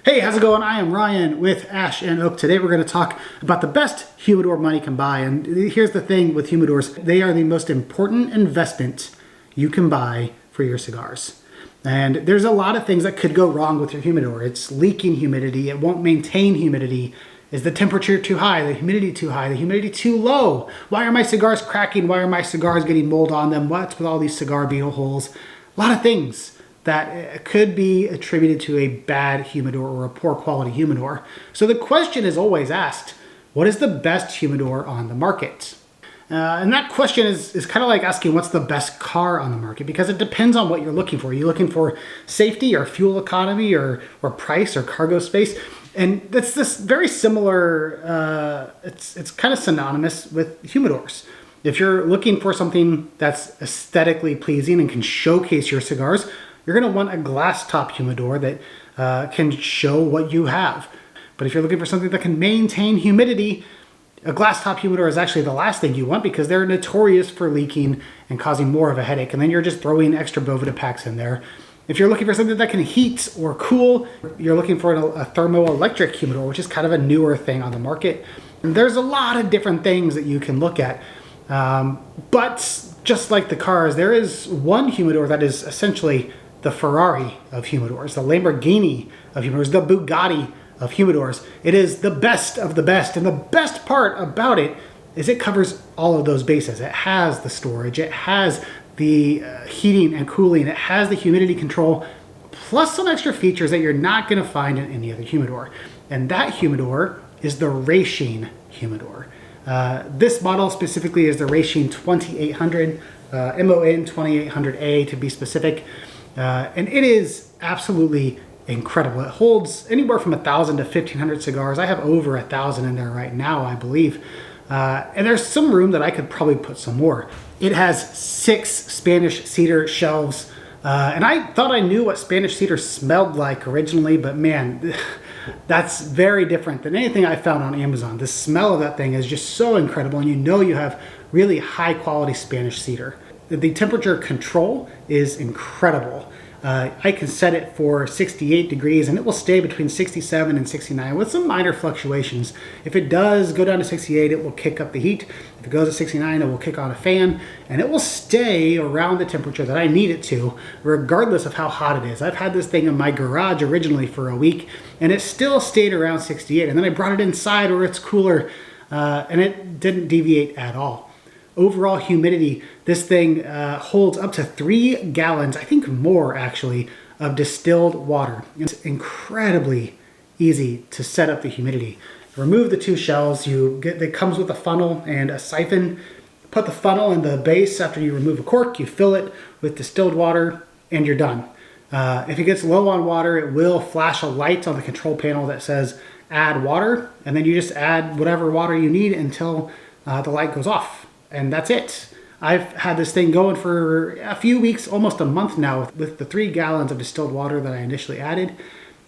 Hey, how's it going? I am Ryan with Ash and Oak. Today we're going to talk about the best humidor money can buy. And here's the thing with humidors. They are the most important investment you can buy for your cigars. And there's a lot of things that could go wrong with your humidor. It's leaking humidity. It won't maintain humidity. Is the temperature too high? The humidity too high? The humidity too low? Why are my cigars cracking? Why are my cigars getting mold on them? What's with all these cigar beetle holes? A lot of things that could be attributed to a bad humidor or a poor quality humidor. So the question is always asked, what is the best humidor on the market? And that question is kind of like asking what's the best car on the market, because it depends on what you're looking for. Are you looking for safety or fuel economy or price or cargo space? And that's this very similar, it's kind of synonymous with humidors. If you're looking for something that's aesthetically pleasing and can showcase your cigars, you're going to want a glass top humidor that can show what you have. But if you're looking for something that can maintain humidity, a glass top humidor is actually the last thing you want, because they're notorious for leaking and causing more of a headache. And then you're just throwing extra Bovida packs in there. If you're looking for something that can heat or cool, you're looking for a thermoelectric humidor, which is kind of a newer thing on the market. And there's a lot of different things that you can look at. But just like the cars, there is one humidor that is essentially the Ferrari of humidors, the Lamborghini of humidors, the Bugatti of humidors. It is the best of the best. And the best part about it is it covers all of those bases. It has the storage, it has the heating and cooling, it has the humidity control, plus some extra features that you're not going to find in any other humidor. And that humidor is the Raching humidor. This model specifically is the Raching 2800, MON2800A to be specific. And it is absolutely incredible. It holds anywhere from 1,000 to 1,500 cigars. I have over 1,000 in there right now, I believe. And there's some room that I could probably put some more. It has 6 Spanish cedar shelves. And I thought I knew what Spanish cedar smelled like originally, but man, that's very different than anything I found on Amazon. The smell of that thing is just so incredible, and you know you have really high quality Spanish cedar. The temperature control is incredible. I can set it for 68 degrees and it will stay between 67 and 69 with some minor fluctuations. If it does go down to 68, it will kick up the heat. If it goes to 69, it will kick on a fan, and it will stay around the temperature that I need it to, regardless of how hot it is. I've had this thing in my garage originally for a week, and it still stayed around 68. And then I brought it inside where it's cooler, and it didn't deviate at all. Overall humidity, this thing holds up to 3 gallons, I think more actually, of distilled water. It's incredibly easy to set up the humidity. Remove the 2 shelves. It comes with a funnel and a siphon. Put the funnel in the base after you remove a cork. You fill it with distilled water and you're done. If it gets low on water, it will flash a light on the control panel that says add water, and then you just add whatever water you need until the light goes off. And that's it. I've had this thing going for a few weeks, almost a month now, with the 3 gallons of distilled water that I initially added.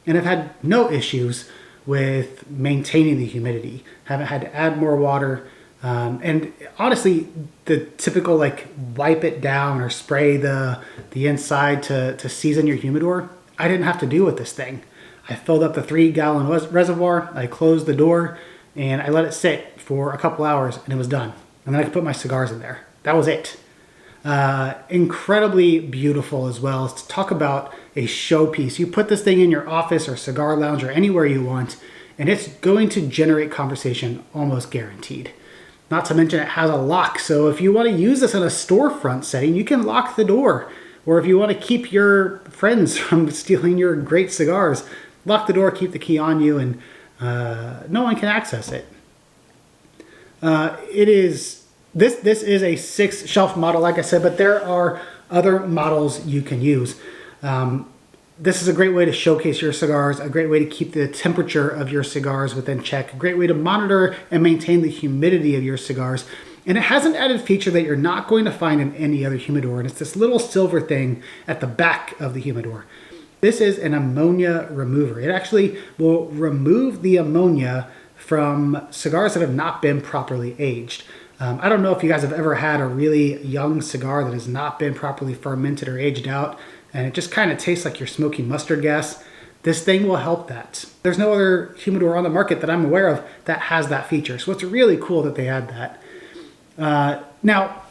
And I've had no issues with maintaining the humidity. Haven't had to add more water. And honestly, the typical like wipe it down or spray the inside to season your humidor, I didn't have to do with this thing. I filled up the 3 gallon reservoir, I closed the door, and I let it sit for a couple hours, and it was done. And then I could put my cigars in there. That was it. Incredibly beautiful as well. To talk about a showpiece. You put this thing in your office or cigar lounge or anywhere you want, and it's going to generate conversation almost guaranteed. Not to mention it has a lock. So if you want to use this in a storefront setting, you can lock the door. Or if you want to keep your friends from stealing your great cigars, lock the door, keep the key on you, and no one can access it. This is a 6 shelf model, like I said, but there are other models you can use. This is a great way to showcase your cigars, a great way to keep the temperature of your cigars within check, a great way to monitor and maintain the humidity of your cigars. And it has an added feature that you're not going to find in any other humidor, and it's this little silver thing at the back of the humidor. This is an ammonia remover. It actually will remove the ammonia from cigars that have not been properly aged. I don't know if you guys have ever had a really young cigar that has not been properly fermented or aged out, and it just kind of tastes like you're smoking mustard gas. This thing will help that. There's no other humidor on the market that I'm aware of that has that feature. So it's really cool that they had that. Now,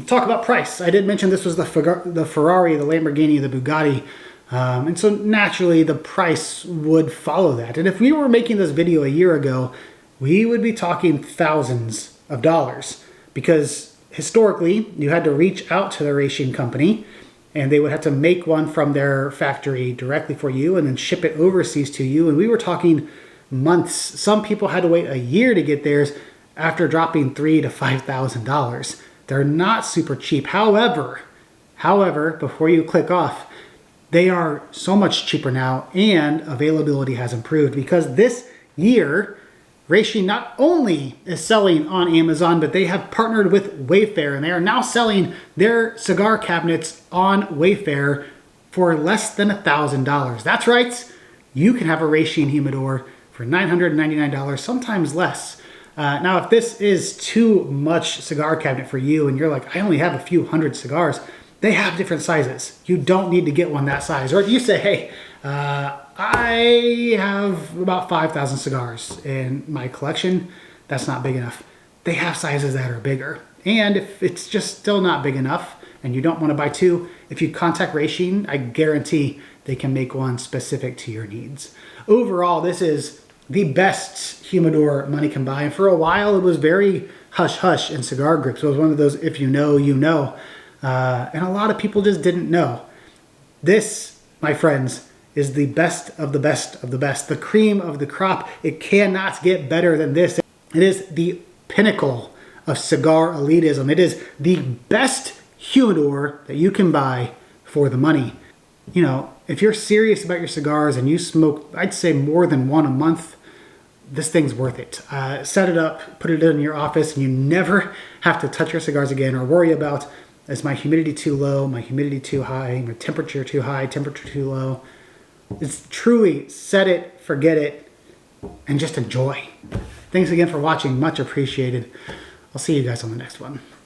talk about price. I did mention this was the Ferrari, the Lamborghini, the Bugatti. And so naturally the price would follow that. And if we were making this video a year ago, we would be talking thousands of dollars, because historically you had to reach out to the Raching company and they would have to make one from their factory directly for you and then ship it overseas to you. And we were talking months. Some people had to wait a year to get theirs after dropping $3,000 to $5,000. They're not super cheap. However, before you click off, they are so much cheaper now and availability has improved, because this year, Raching not only is selling on Amazon, but they have partnered with Wayfair, and they are now selling their cigar cabinets on Wayfair for less than $1,000. That's right, you can have a Raching humidor for $999, sometimes less. Now, if this is too much cigar cabinet for you and you're like, I only have a few hundred cigars, they have different sizes. You don't need to get one that size. Or if you say, hey, I have about 5,000 cigars in my collection, that's not big enough. They have sizes that are bigger. And if it's just still not big enough and you don't want to buy two, if you contact Raching, I guarantee they can make one specific to your needs. Overall, this is the best humidor money can buy. And for a while, it was very hush-hush in cigar groups. It was one of those, if you know, you know. And a lot of people just didn't know. This, my friends, is the best of the best of the best. The cream of the crop. It cannot get better than this. It is the pinnacle of cigar elitism. It is the best humidor that you can buy for the money. You know, if you're serious about your cigars and you smoke, I'd say more than one a month, this thing's worth it. Set it up, put it in your office, and you never have to touch your cigars again or worry about, is my humidity too low, my humidity too high, my temperature too high, temperature too low. It's truly set it, forget it, and just enjoy. Thanks again for watching. Much appreciated. I'll see you guys on the next one.